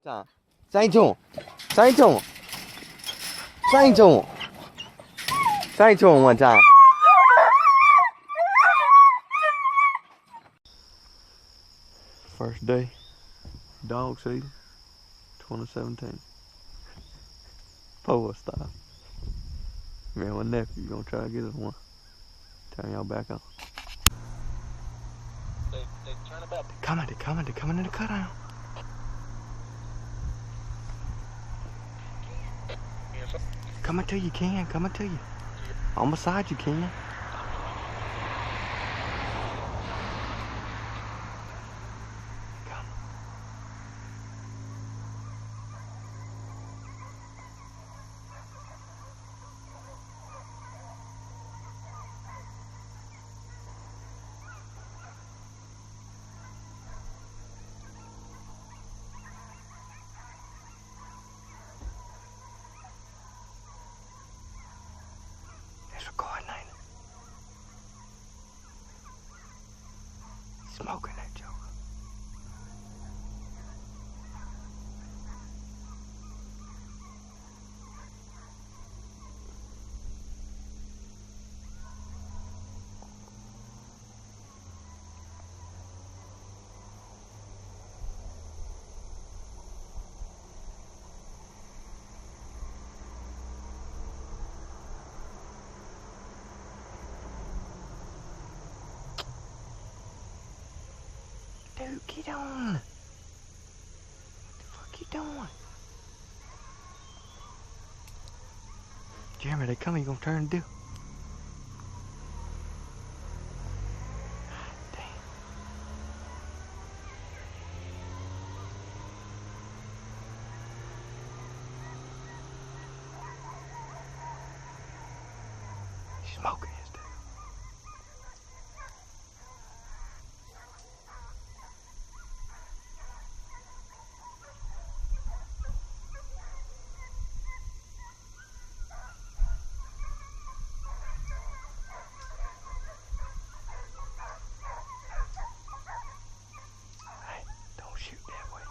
자, 사인총, 사인총, 사인총, 사인총, one time. First day, dog season, 2017. Pole style. Me and my nephew gonna try to get us one. Turn y'all back on. They turn about. They're coming in the cutout. Coming to you, Ken, coming to you. On beside you, Ken. It's recording, ain't it? Smoking that joke. Dude, get on. What the fuck you doing? Jeremy, they coming, you gonna turn and do? Damn. Smoking his dude. Shoot that way.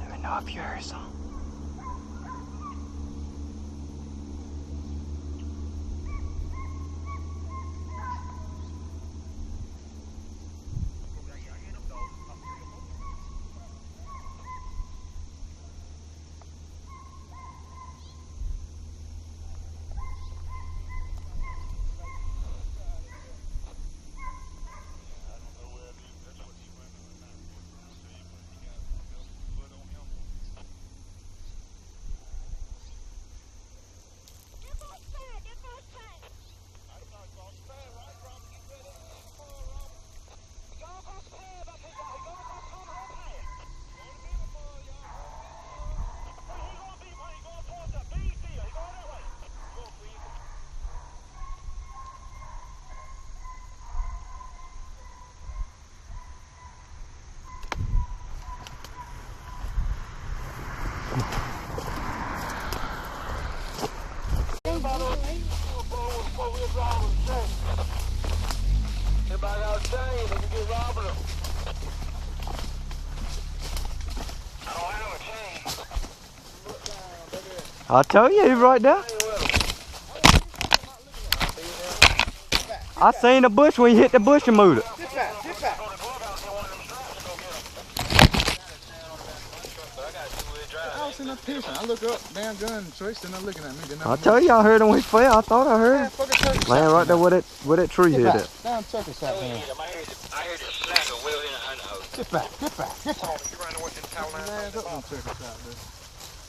Let me know if you heard something. I told you he was right there. I seen the bush when you hit the bush and moved it. Get back, get back. I was sitting up pissing. I look up, damn gun, Troy sitting there looking at me. I told you I heard him when he fell. I thought I heard him. Man, right there where that tree hit it. Damn turkey shot, man. I heard it snap and Will in a house. Get back, get back, get back. You running with the towel line?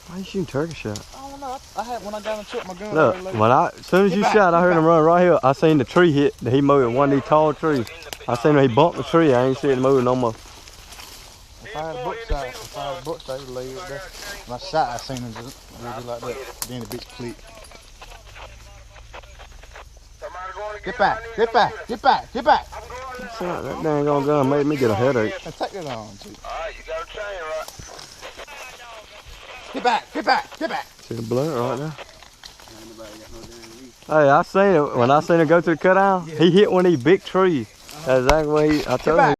Why you shooting turkey shot? I don't know. I had when I got into it, my gun. Look, as soon as you shot, I heard him run right here. I seen the tree hit. He moved one of these tall trees. I seen him. He bumped the tree. I ain't seen him move no more. If I had a book shot, he'd lay right there. When I shot, I seen him just like that. Then the bitch clicked. Get back, get back, get back, get back. That dang old gun made me get a headache. Now take that on, too. Alright, you got a chain, right? Get back, get back, get back. See the blood right there? Hey, I seen it when I seen him go to the cutout. He hit one of these big trees. That's exactly what I told him.